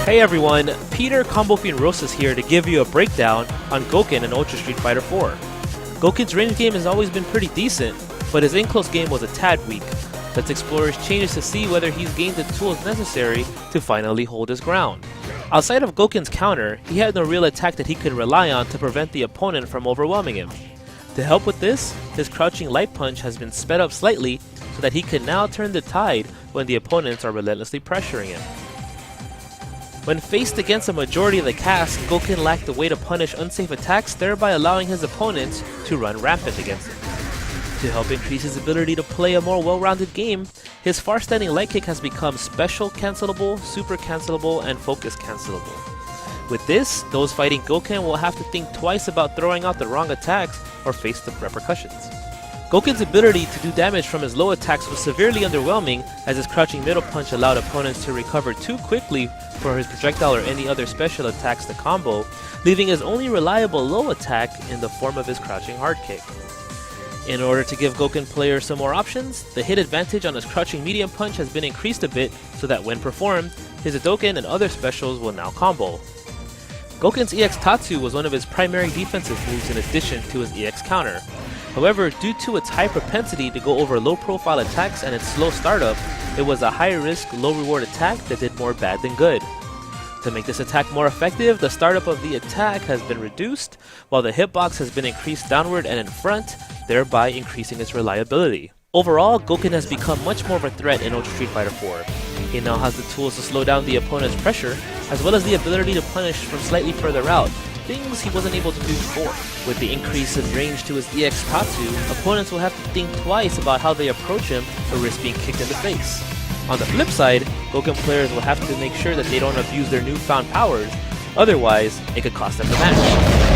Hey everyone, Peter Combo Fiend Rosas here to give you a breakdown on Gouken in Ultra Street Fighter 4. Gouken's range game has always been pretty decent, but his in-close game was a tad weak. Let's explore his changes to see whether he's gained the tools necessary to finally hold his ground. Outside of Gouken's counter, he had no real attack that he could rely on to prevent the opponent from overwhelming him. To help with this, his crouching light punch has been sped up slightly so that he can now turn the tide when the opponents are relentlessly pressuring him. When faced against a majority of the cast, Gouken lacked the way to punish unsafe attacks, thereby allowing his opponents to run rampant against him. To help increase his ability to play a more well-rounded game, his far-standing light kick has become special cancelable, super cancelable, and focus cancelable. With this, those fighting Gouken will have to think twice about throwing out the wrong attacks or face the repercussions. Gouken's ability to do damage from his low attacks was severely underwhelming, as his crouching middle punch allowed opponents to recover too quickly for his projectile or any other special attacks to combo, leaving his only reliable low attack in the form of his crouching hard kick. In order to give Gouken players some more options, the hit advantage on his crouching medium punch has been increased a bit so that when performed, his Hadouken and other specials will now combo. Gouken's EX Tatsu was one of his primary defensive moves in addition to his EX counter. However, due to its high propensity to go over low-profile attacks and its slow startup, it was a high-risk, low-reward attack that did more bad than good. To make this attack more effective, the startup of the attack has been reduced, while the hitbox has been increased downward and in front, thereby increasing its reliability. Overall, Gouken has become much more of a threat in Ultra Street Fighter 4. He now has the tools to slow down the opponent's pressure, as well as the ability to punish from slightly further out, things he wasn't able to do before. With the increase in range to his EX Tatsu, opponents will have to think twice about how they approach him or risk being kicked in the face. On the flip side, Gouken players will have to make sure that they don't abuse their newfound powers, otherwise it could cost them the match.